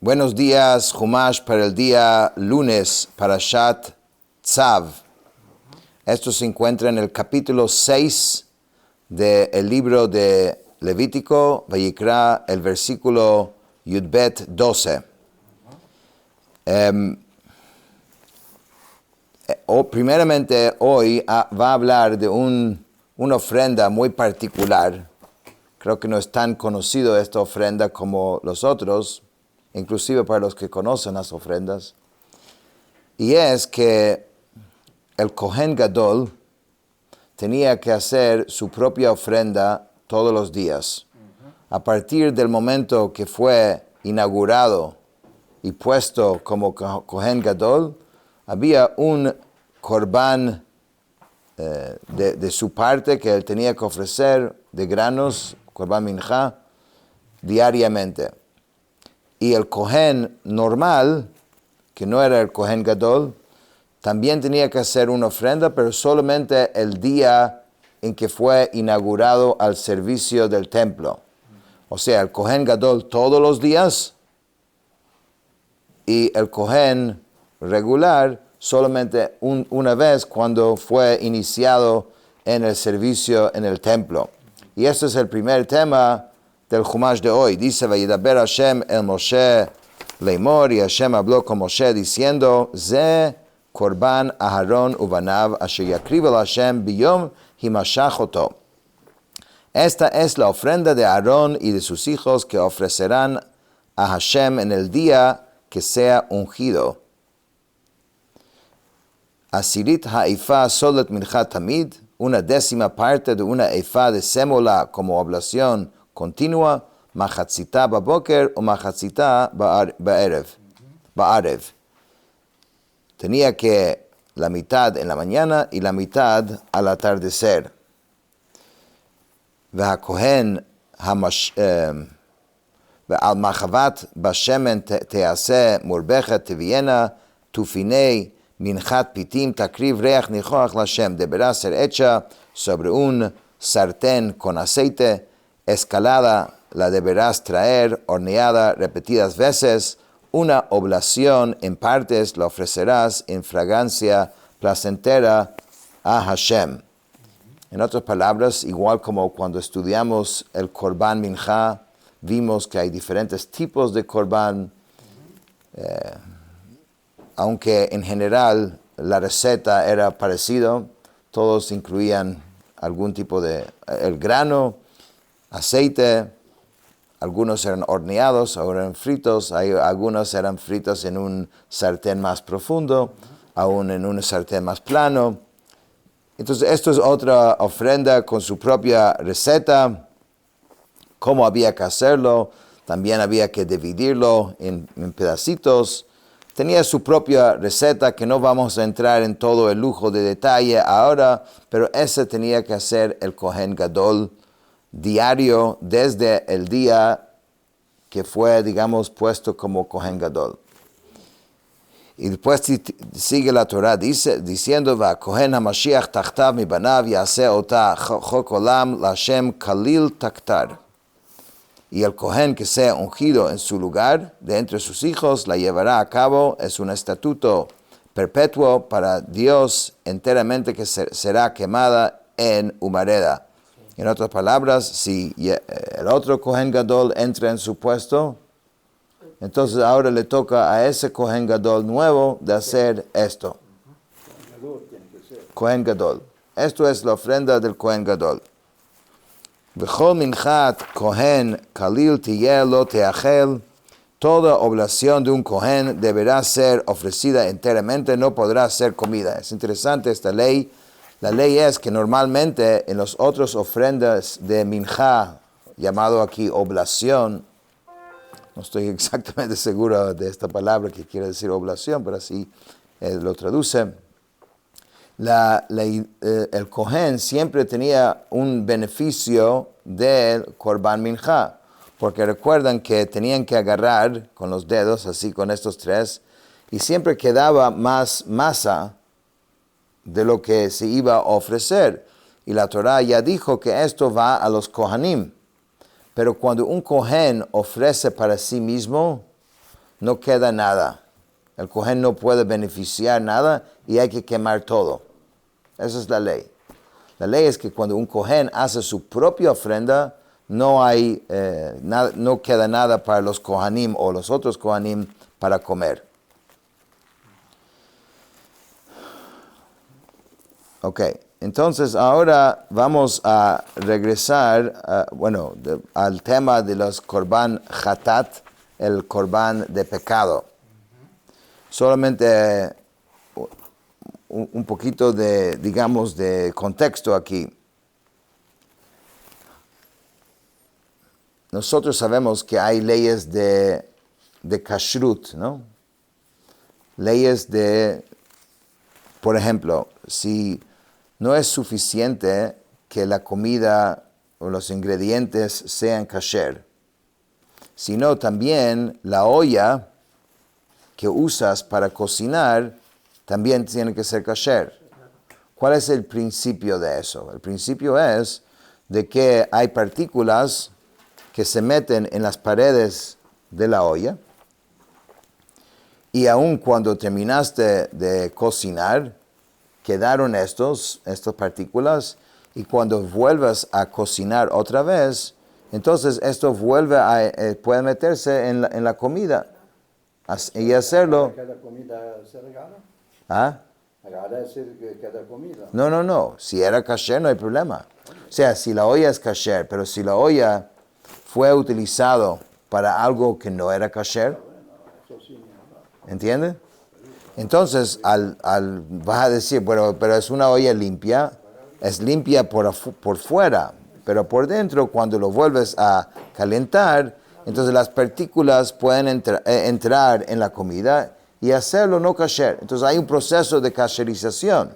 Buenos días, Humash, para el día lunes, Parashat Tzav. Esto se encuentra en el capítulo 6 del libro de Levítico, Vayikra, el versículo Yudbet 12. Primeramente, hoy va a hablar de una ofrenda muy particular. Creo que no es tan conocido esta ofrenda como los otros, inclusive para los que conocen las ofrendas. Y es que el Kohen Gadol tenía que hacer su propia ofrenda todos los días. A partir del momento que fue inaugurado y puesto como Kohen Gadol, había un corbán de su parte que él tenía que ofrecer de granos, corbán minjá, diariamente. Y el Kohen normal, que no era el Kohen Gadol, también tenía que hacer una ofrenda, pero solamente el día en que fue inaugurado al servicio del templo. O sea, el Kohen Gadol todos los días y el Kohen regular solamente una vez cuando fue iniciado en el servicio en el templo. Y este es el primer tema del Chumash de hoy. Dice, Vayidaber Hashem el Moshe Leimor, y Hashem habló con Moshe diciendo, Ze korban Aharon ubanav asher yakriv el Hashem biyom himashach oto. Esta es la ofrenda de Aarón y de sus hijos que ofrecerán a Hashem en el día que sea ungido. Asirit ha'efa solet mincha tamid, una décima parte de una efa de sémola como oblación continua, machatzita baboker o machatzita ba'arev. Tenía que la mitad en la mañana y la mitad al atardecer. והכהן ועל מחבת בשמן תעשה מורבכת תביינה תופיני מנחת פיתים תקריב ריח ניחוח להשם deberá ser hecha sobre un sartén con aceite escalada la deberás traer horneada repetidas veces una oblación en partes la ofrecerás en fragancia placentera a Hashem. En otras palabras, igual como cuando estudiamos el Korban Minjá, vimos que hay diferentes tipos de Korban, aunque en general la receta era parecida, todos incluían algún tipo de el grano, aceite, algunos eran horneados, ahora eran fritos, algunos eran fritos en un sartén más profundo, aún en un sartén más plano. Entonces, esto es otra ofrenda con su propia receta, cómo había que hacerlo, también había que dividirlo en pedacitos. Tenía su propia receta que no vamos a entrar en todo el lujo de detalle ahora, pero ese tenía que hacer el Kohen Gadol diario desde el día que fue, digamos, puesto como Kohen Gadol. Y después sigue la Torah diciendo, va Kohen HaMashiach tachtav mi banav yaseh ota chok olam l'Hashem kalil taktar. Y el Kohen que sea ungido en su lugar, de entre sus hijos, la llevará a cabo, es un estatuto perpetuo para Dios enteramente que será quemada en humareda. En otras palabras, si el otro Kohen Gadol entra en su puesto, entonces ahora le toca a ese Kohen Gadol nuevo de hacer esto. Kohen Gadol. Esto es la ofrenda del Kohen Gadol. V'chol minchat Kohen kalil tiyeh lo teachel. Toda oblación de un Kohen deberá ser ofrecida enteramente, no podrá ser comida. Es interesante esta ley. La ley es que normalmente en las otras ofrendas de minjá, llamado aquí oblación, no estoy exactamente seguro de esta palabra que quiere decir oblación, pero así lo traduce. El Kohen siempre tenía un beneficio del Korban Minjá, porque recuerdan que tenían que agarrar con los dedos, así con estos tres, y siempre quedaba más masa de lo que se iba a ofrecer. Y la Torah ya dijo que esto va a los Kohanim. Pero cuando un Kohen ofrece para sí mismo, no queda nada. El Cohen no puede beneficiar nada y hay que quemar todo. Esa es la ley. La ley es que cuando un Cohen hace su propia ofrenda, no queda nada para los Kohanim o los otros Kohanim para comer. Ok, entonces ahora vamos a regresar, al tema de los Korban Hatat, el Korban de pecado. Solamente un poquito de contexto aquí. Nosotros sabemos que hay leyes de kashrut, ¿no? Leyes por ejemplo, si no es suficiente que la comida o los ingredientes sean kasher, sino también la olla que usas para cocinar también tiene que ser kasher. ¿Cuál es el principio de eso? El principio es de que hay partículas que se meten en las paredes de la olla y aun cuando terminaste de cocinar, quedaron estas partículas y cuando vuelvas a cocinar otra vez, entonces esto puede meterse en la comida y hacerlo. ¿Cada comida se regala? ¿Ah? Regala es decir que cada comida. No. Si era kasher no hay problema. O sea, si la olla es kasher, pero si la olla fue utilizado para algo que no era kasher, ¿entiendes? Entonces, vas a decir, pero es una olla limpia, es limpia por fuera, pero por dentro, cuando lo vuelves a calentar, entonces las partículas pueden entrar en la comida y hacerlo no kasher. Entonces hay un proceso de kasherización.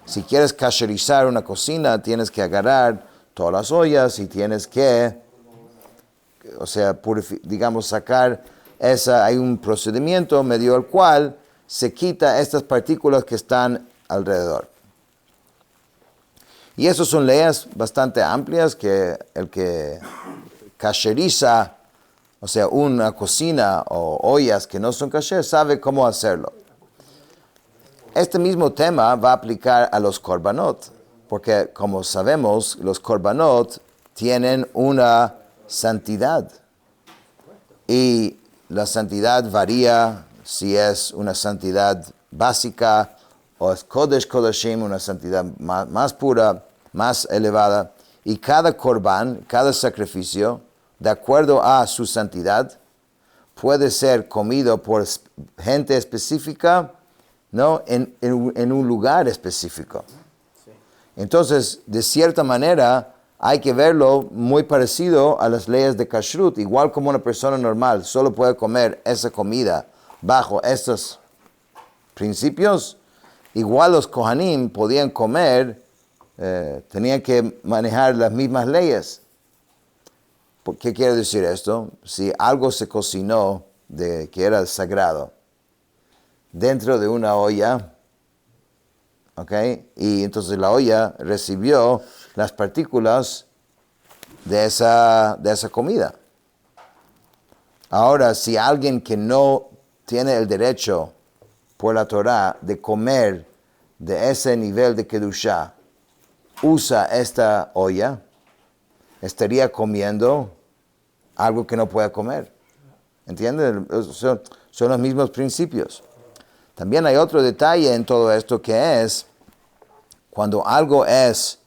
Si quieres kasherizar una cocina, tienes que agarrar todas las ollas y tienes que, sacar hay un procedimiento medio al cual se quita estas partículas que están alrededor. Y esas son leyes bastante amplias que el que kasheriza, una cocina o ollas que no son kasher, sabe cómo hacerlo. Este mismo tema va a aplicar a los korbanot, porque como sabemos, los korbanot tienen una santidad. Y la santidad varía si es una santidad básica o es Kodesh Kodashim, una santidad más pura, más elevada. Y cada korban, cada sacrificio, de acuerdo a su santidad, puede ser comido por gente específica, ¿no? en un lugar específico. Entonces, de cierta manera, hay que verlo muy parecido a las leyes de kashrut. Igual como una persona normal solo puede comer esa comida bajo estos principios, igual los kohanim podían comer, tenían que manejar las mismas leyes. ¿Qué quiere decir esto? Si algo se cocinó que era sagrado dentro de una olla, ¿ok? Y entonces la olla recibió las partículas de esa comida. Ahora, si alguien que no tiene el derecho por la Torah de comer de ese nivel de Kedushá, usa esta olla, estaría comiendo algo que no puede comer. ¿Entiendes? Son los mismos principios. También hay otro detalle en todo esto que es cuando algo es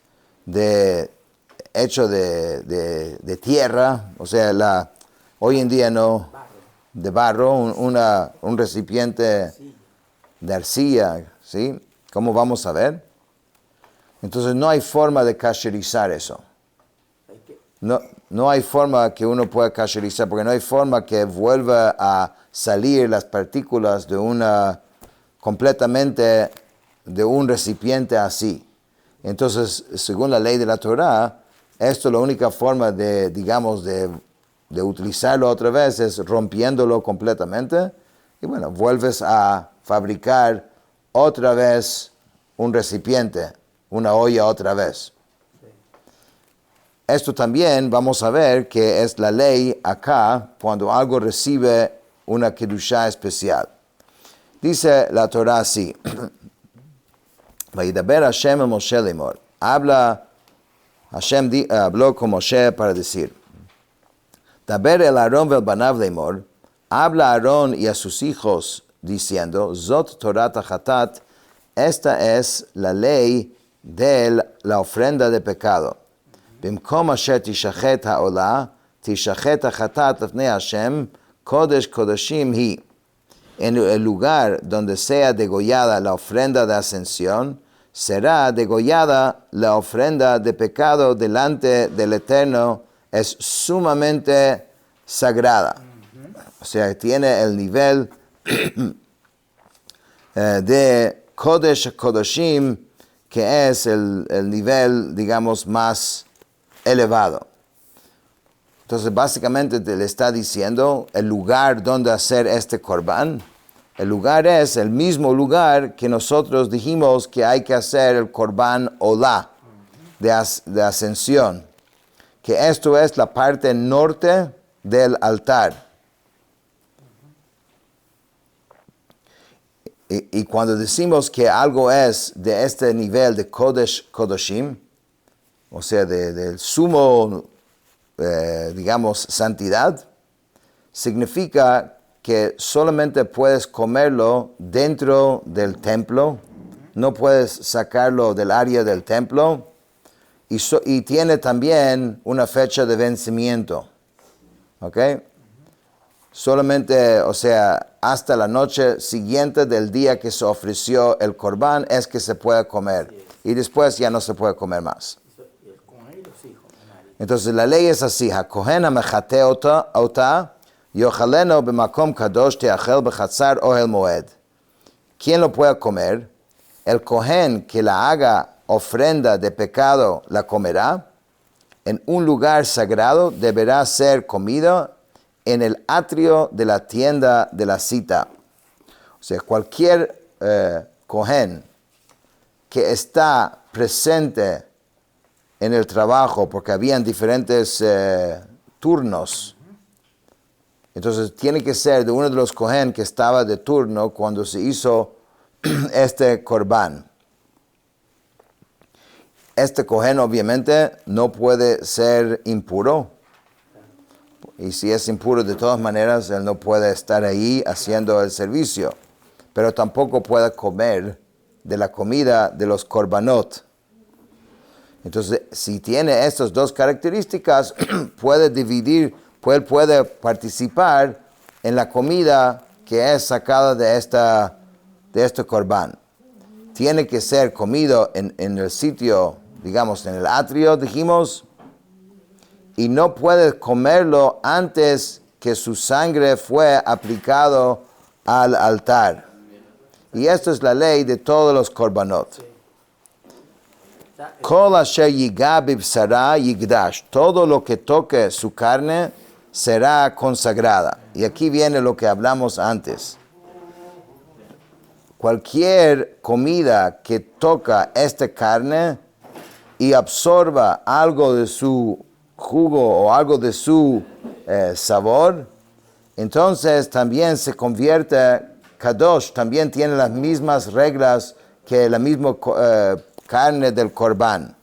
hecho de tierra, o sea, hoy en día no, de barro, un recipiente de arcilla, ¿sí? ¿Cómo vamos a ver? Entonces no hay forma de kasherizar eso. No hay forma que uno pueda kasherizar, porque no hay forma que vuelva a salir las partículas completamente de un recipiente así. Entonces, según la ley de la Torah, esto la única forma de utilizarlo otra vez es rompiéndolo completamente. Y bueno, vuelves a fabricar otra vez un recipiente, una olla otra vez. Esto también vamos a ver que es la ley acá, cuando algo recibe una kedushá especial. Dice la Torah así, Vayidaber Hashem el Moshe lemor. Hashem habló con Moshe para decir, Daber el Aarón vel banav lemor, habla a Aarón y a sus hijos diciendo, Zot Torat Hatat, esta es la ley de la ofrenda de pecado. Bimkom asher tishachet ha'olah, tishachet ha'chatat lefnei Hashem, kodesh kodashim hi. En el lugar donde sea degollada la ofrenda de ascensión, será degollada la ofrenda de pecado delante del Eterno, es sumamente sagrada. O sea, tiene el nivel de Kodesh Kodashim, que es el nivel, digamos, más elevado. Entonces, básicamente le está diciendo el lugar donde hacer este corbán. El lugar es el mismo lugar que nosotros dijimos que hay que hacer el corbán olá de ascensión. Que esto es la parte norte del altar. Y cuando decimos que algo es de este nivel de Kodesh Kodashim, o sea, del sumo, digamos, santidad, significa que solamente puedes comerlo dentro del templo, no puedes sacarlo del área del templo, y tiene también una fecha de vencimiento, ¿ok? Solamente, o sea, hasta la noche siguiente del día que se ofreció el corbán es que se puede comer. Y después ya no se puede comer más. Entonces la ley es así. HaKohen hamechate ota, yochaleno b'makom kadosh teachel b'chatzar ohel moed. ¿Quién lo puede comer? El Kohen que la haga ofrenda de pecado la comerá. En un lugar sagrado deberá ser comido en el atrio de la tienda de la cita. O sea, cualquier Kohen que está presente en el trabajo, porque habían diferentes turnos, entonces tiene que ser de uno de los Kohen que estaba de turno cuando se hizo este corbán. Este Kohen obviamente no puede ser impuro. Y si es impuro, de todas maneras, él no puede estar ahí haciendo el servicio. Pero tampoco puede comer de la comida de los korbanot. Entonces, si tiene estas dos características, puede dividir, puede participar en la comida que es sacada de este corbán. Tiene que ser comido en el sitio, digamos, en el atrio, dijimos, y no puede comerlo antes que su sangre fue aplicado al altar. Y esto es la ley de todos los korbanot. Kol asher yiga bibsara yigdash. Todo lo que toque su carne será consagrada. Y aquí viene lo que hablamos antes. Cualquier comida que toca esta carne y absorba algo de su jugo o algo de su sabor, entonces también se convierte kadosh, también tiene las mismas reglas que la misma carne del corbán.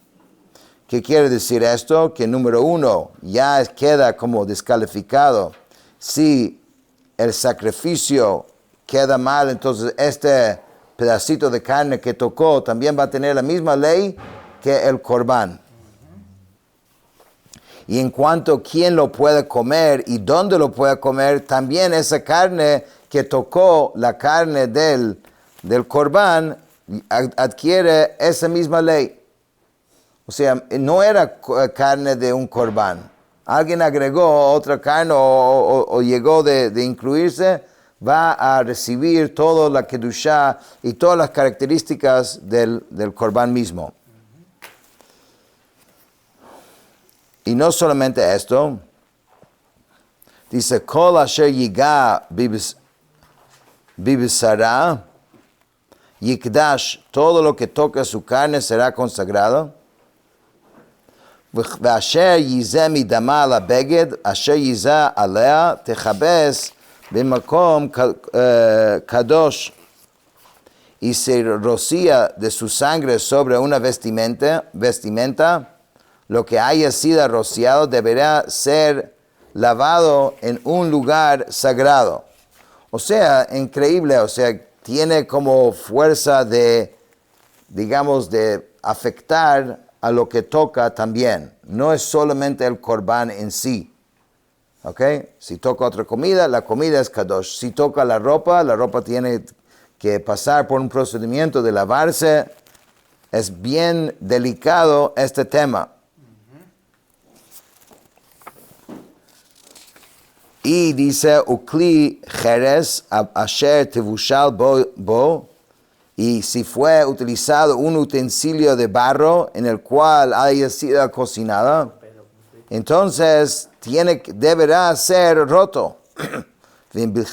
¿Qué quiere decir esto? Que número uno, ya queda como descalificado. Si el sacrificio queda mal, entonces este pedacito de carne que tocó también va a tener la misma ley que el corbán. Y en cuanto a quién lo puede comer y dónde lo puede comer, también esa carne que tocó la carne del corbán adquiere esa misma ley. O sea, no era carne de un corbán. Alguien agregó otra carne o llegó de incluirse, va a recibir toda la kedushá y todas las características del corbán mismo. Y no solamente esto, dice, Kol asher yiga bibisara, yikdash, todo lo que toca su carne será consagrado. Asher yizeh midama la beged, asher yizeh alea, techabes Bimakom kadosh, y se rocía de su sangre sobre una vestimenta, lo que haya sido rociado deberá ser lavado en un lugar sagrado. O sea, increíble, o sea, tiene como fuerza de, digamos, de afectar a lo que toca también. No es solamente el corbán en sí. ¿Ok? Si toca otra comida, la comida es kadosh. Si toca la ropa tiene que pasar por un procedimiento de lavarse. Es bien delicado este tema. Y dice, ukli jerez asher tevushal bo, y si fue utilizado un utensilio de barro en el cual haya sido cocinada, entonces deberá ser roto. Pero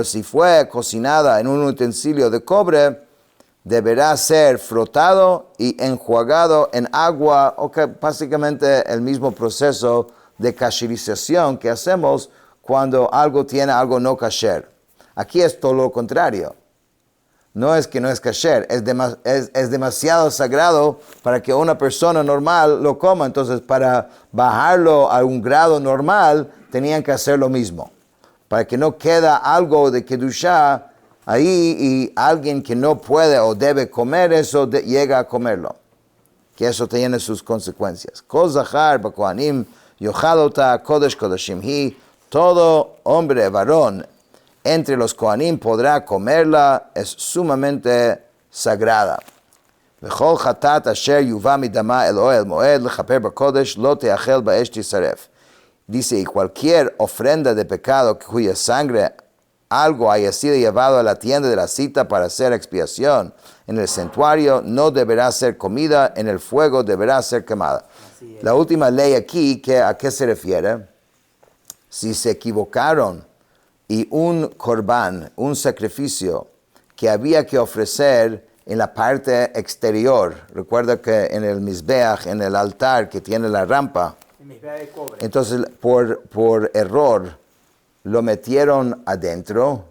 si fue cocinada en un utensilio de cobre, deberá ser frotado y enjuagado en agua, o que básicamente el mismo proceso de kasherización que hacemos cuando algo tiene algo no kasher. Aquí es todo lo contrario. No es que no es kasher, es demasiado sagrado para que una persona normal lo coma. Entonces, para bajarlo a un grado normal, tenían que hacer lo mismo. Para que no queda algo de kedushá ahí y alguien que no puede o debe comer eso llega a comerlo. Que eso tiene sus consecuencias. Kol zachar b'kohanim yochal ota kodesh kodashim hi. Todo hombre varón entre los kohanim podrá comerla, es sumamente sagrada. V'chol chatat asher yuva midama el oel moed lechaper b'kodesh lo teachel ba'esh tisaref. Dice, y cualquier ofrenda de pecado cuya sangre algo haya sido llevado a la tienda de la cita para hacer expiación en el santuario, no deberá ser comida, en el fuego deberá ser quemada. La última ley aquí, ¿a qué se refiere? Si se equivocaron y un corbán, un sacrificio que había que ofrecer en la parte exterior, recuerda que en el mizbeach, en el altar que tiene la rampa, entonces por error lo metieron adentro,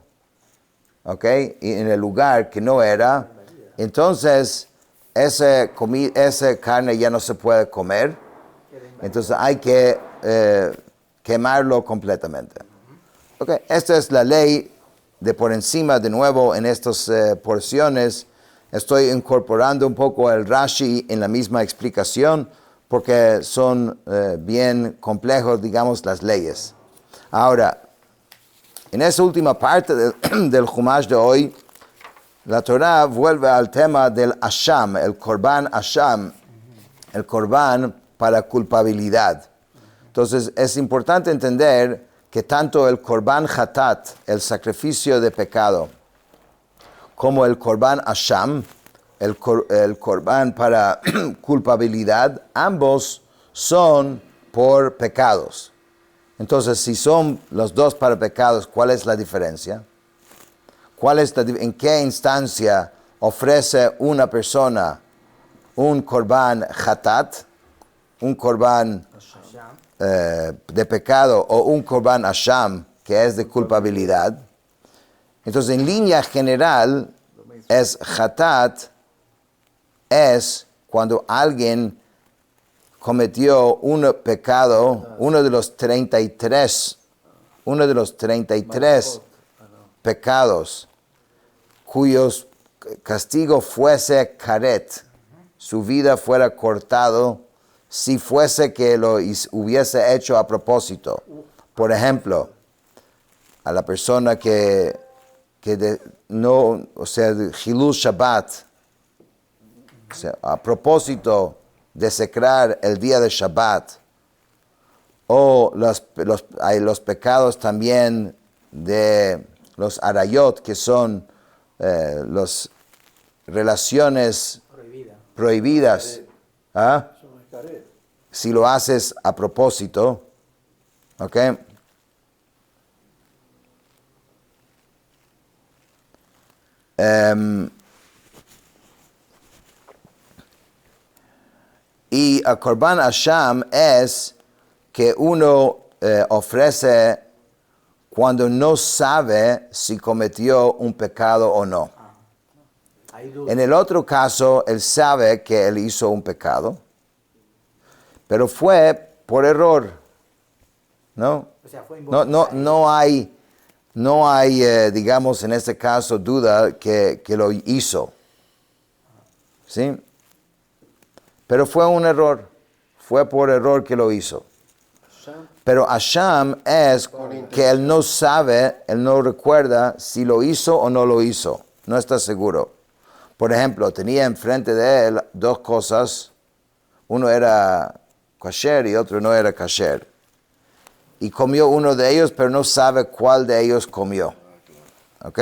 ¿ok? Y en el lugar que no era, entonces esa carne ya no se puede comer, entonces hay que quemarlo completamente. Okay. Esta es la ley de por encima, de nuevo, en estas porciones. Estoy incorporando un poco el Rashi en la misma explicación porque son bien complejos, digamos, las leyes. Ahora, en esa última parte del Chumash de hoy, la Torah vuelve al tema del Asham, el Korban Asham, el Korban para culpabilidad. Entonces, es importante entender que tanto el Korban Hatat, el sacrificio de pecado, como el Korban Asham, el Korban para culpabilidad, ambos son por pecados. Entonces, si son los dos para pecados, ¿cuál es la diferencia? ¿En qué instancia ofrece una persona un Korban Hatat, un Korban de pecado, o un Korban Asham, que es de culpabilidad? Entonces, en línea general, es Hatat, es cuando alguien cometió un pecado, uno de los 33 pecados cuyos castigo fuese karet, su vida fuera cortado, si fuese que lo hubiese hecho a propósito. Por ejemplo, a la persona que Hilul Shabbat, o sea, a propósito desecrar el día de Shabbat, o los pecados también de los arayot, que son las relaciones prohibidas. ¿Ah? Si lo haces a propósito, ¿ok? Y el Korban Asham es que uno ofrece cuando no sabe si cometió un pecado o no. En el otro caso, él sabe que él hizo un pecado, pero fue por error, ¿no? O sea, fue No hay, digamos, en este caso, duda que lo hizo, ¿sí? Pero fue un error, fue por error que lo hizo. Pero Asham es que él no sabe, él no recuerda si lo hizo o no lo hizo, no está seguro. Por ejemplo, tenía enfrente de él dos cosas, uno era kasher y otro no era kasher. Y comió uno de ellos, pero no sabe cuál de ellos comió. ¿Ok?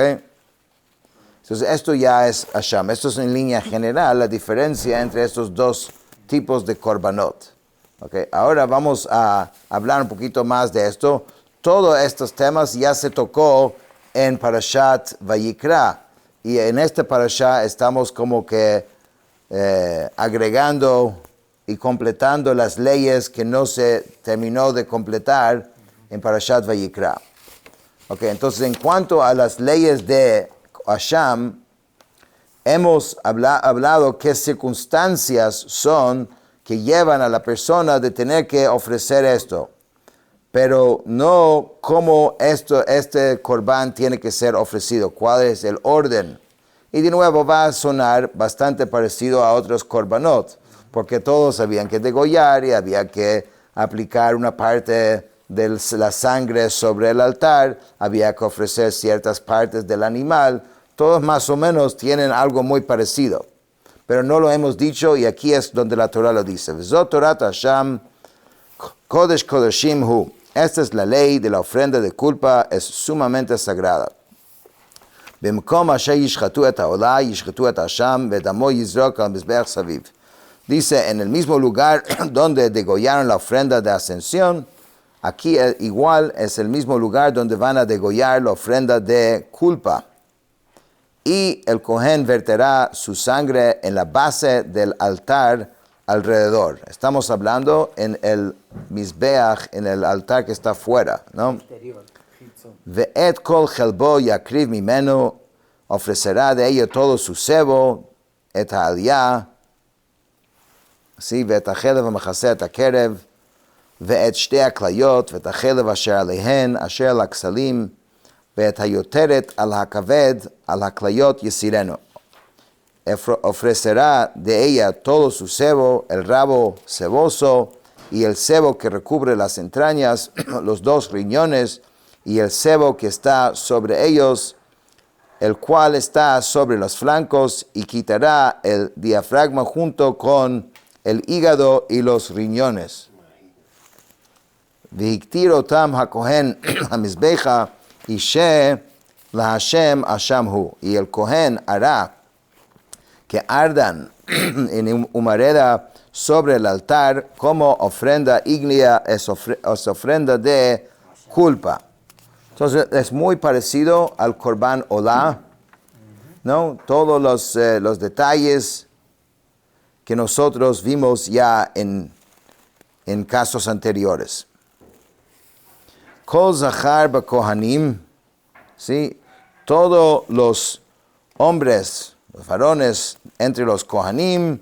Entonces, esto ya es Asham. Esto es en línea general la diferencia entre estos dos tipos de korbanot. ¿Ok? Ahora vamos a hablar un poquito más de esto. Todos estos temas ya se tocó en Parashat Vayikra. Y en este Parashat estamos como que agregando y completando las leyes que no se terminó de completar en Parashat Vayikra. Okay, entonces, en cuanto a las leyes de Asham, hemos hablado qué circunstancias son que llevan a la persona de tener que ofrecer esto, pero no cómo este Korban tiene que ser ofrecido, cuál es el orden. Y de nuevo va a sonar bastante parecido a otros Korbanot, porque todos habían que degollar y había que aplicar una parte de la sangre sobre el altar, había que ofrecer ciertas partes del animal, todos más o menos tienen algo muy parecido, pero no lo hemos dicho y aquí es donde la Torah lo dice. V'zot Torat Hashem Kodesh Kodeshim Hu. Esta es la ley de la ofrenda de culpa, es sumamente sagrada. B'mkom asher yishchatu et ha'olah, yishchatu et Hashem, ve'damo yizrok al mizbeach saviv. Dice, en el mismo lugar donde degollaron la ofrenda de ascensión, aquí igual es el mismo lugar donde van a degollar la ofrenda de culpa. Y el Cohen verterá su sangre en la base del altar alrededor. Estamos hablando en el Mizbeach, en el altar que está fuera, ¿no? Ve'et kol chelbo yakriv mimeno, ofrecerá de ello todo su sebo, et ha'aliyah, sí, ואת החלב המכסה את הקרב, ואת שתי הכליות, ואת החלב אשר עליהן, אשר על הכסלים, ואת היותרת על הכבד, על הכליות יסירנו. Ofrecerá de ella todo su sebo, el rabo ceboso, y el sebo que recubre las entrañas, los dos riñones, y el sebo que está sobre ellos, el cual está sobre los flancos, y quitará el diafragma junto con el hígado y los riñones. V'hiktir otam hakohen hamizbecha ishe lahashem ashamhu. Y el Cohen hará que ardan en humareda sobre el altar como ofrenda ígnea, es ofrenda de culpa. Entonces es muy parecido al Korban Olah, ¿no? Todos los detalles que nosotros vimos ya en casos anteriores. Kol zachar b'kohanim, ¿sí? Todos los hombres, los varones entre los kohanim,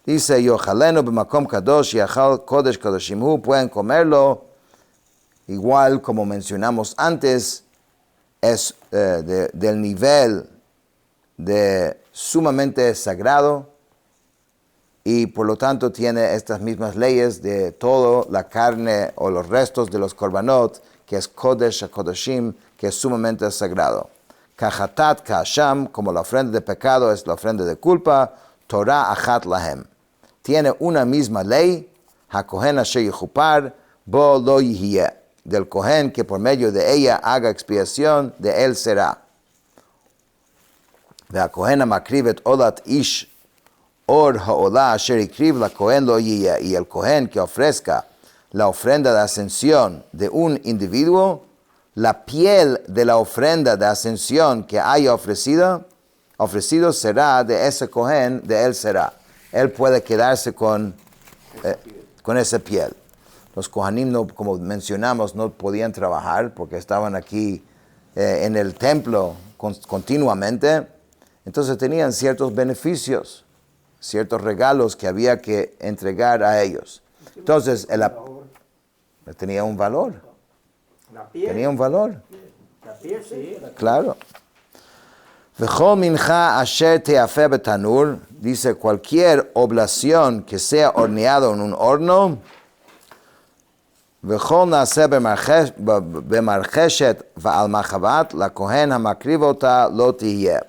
dice Yochalenu b'makom kadosh yachal kodesh kadoshim hu, pueden comerlo, igual como mencionamos antes, es del nivel de sumamente sagrado, y por lo tanto tiene estas mismas leyes de toda la carne o los restos de los korbanot, que es Kodesh HaKodashim, que es sumamente sagrado. Kachatat Kasham, como la ofrenda de pecado es la ofrenda de culpa, Torah Achat Lahem. Tiene una misma ley, HaKohen Asher Yechupar, Bo Lo Yihye, del Kohen que por medio de ella haga expiación, de él será. VeHaKohen HaMakriv et Olat Ish, Or ha'olah asher ikriv la Cohen lo yiyeh, y el Cohen que ofrezca la ofrenda de ascensión de un individuo, la piel de la ofrenda de ascensión que haya ofrecido será de ese Cohen, de él será. Él puede quedarse con con esa piel. Los Kohanim, no, como mencionamos, no podían trabajar porque estaban aquí en el templo continuamente. Entonces tenían ciertos beneficios, ciertos regalos que había que entregar a ellos. Entonces, tenía un valor. La piel. Tenía un valor. La piel, sí. Claro. V'chol mincha asher teafe betanur, dice cualquier oblación que sea horneado en un horno, v'chol nase bemarcheshet va'al machavat, la kohen hamakriv ota lo tihye.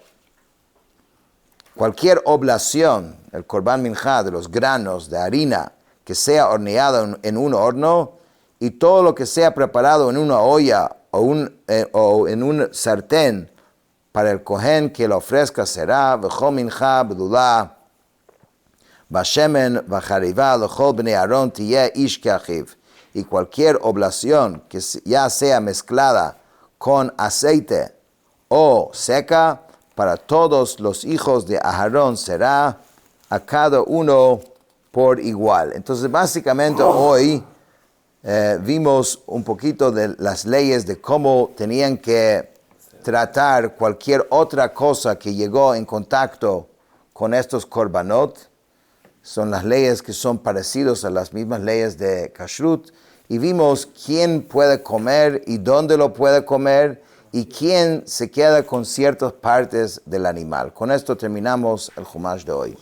Cualquier oblación, el korban mincha de los granos de harina, que sea horneado en un horno, y todo lo que sea preparado en una olla o en un sartén, para el kohen que lo ofrezca será v'chol mincha b'dula v'shemen v'chariva l'chol bnei Aarón tiyeh ish ke'achiv. Y cualquier oblación que ya sea mezclada con aceite o seca, para todos los hijos de Aarón será a cada uno por igual. Entonces básicamente hoy vimos un poquito de las leyes de cómo tenían que tratar cualquier otra cosa que llegó en contacto con estos korbanot. Son las leyes que son parecidas a las mismas leyes de kashrut. Y vimos quién puede comer y dónde lo puede comer y quién se queda con ciertas partes del animal. Con esto terminamos el Jumash de hoy.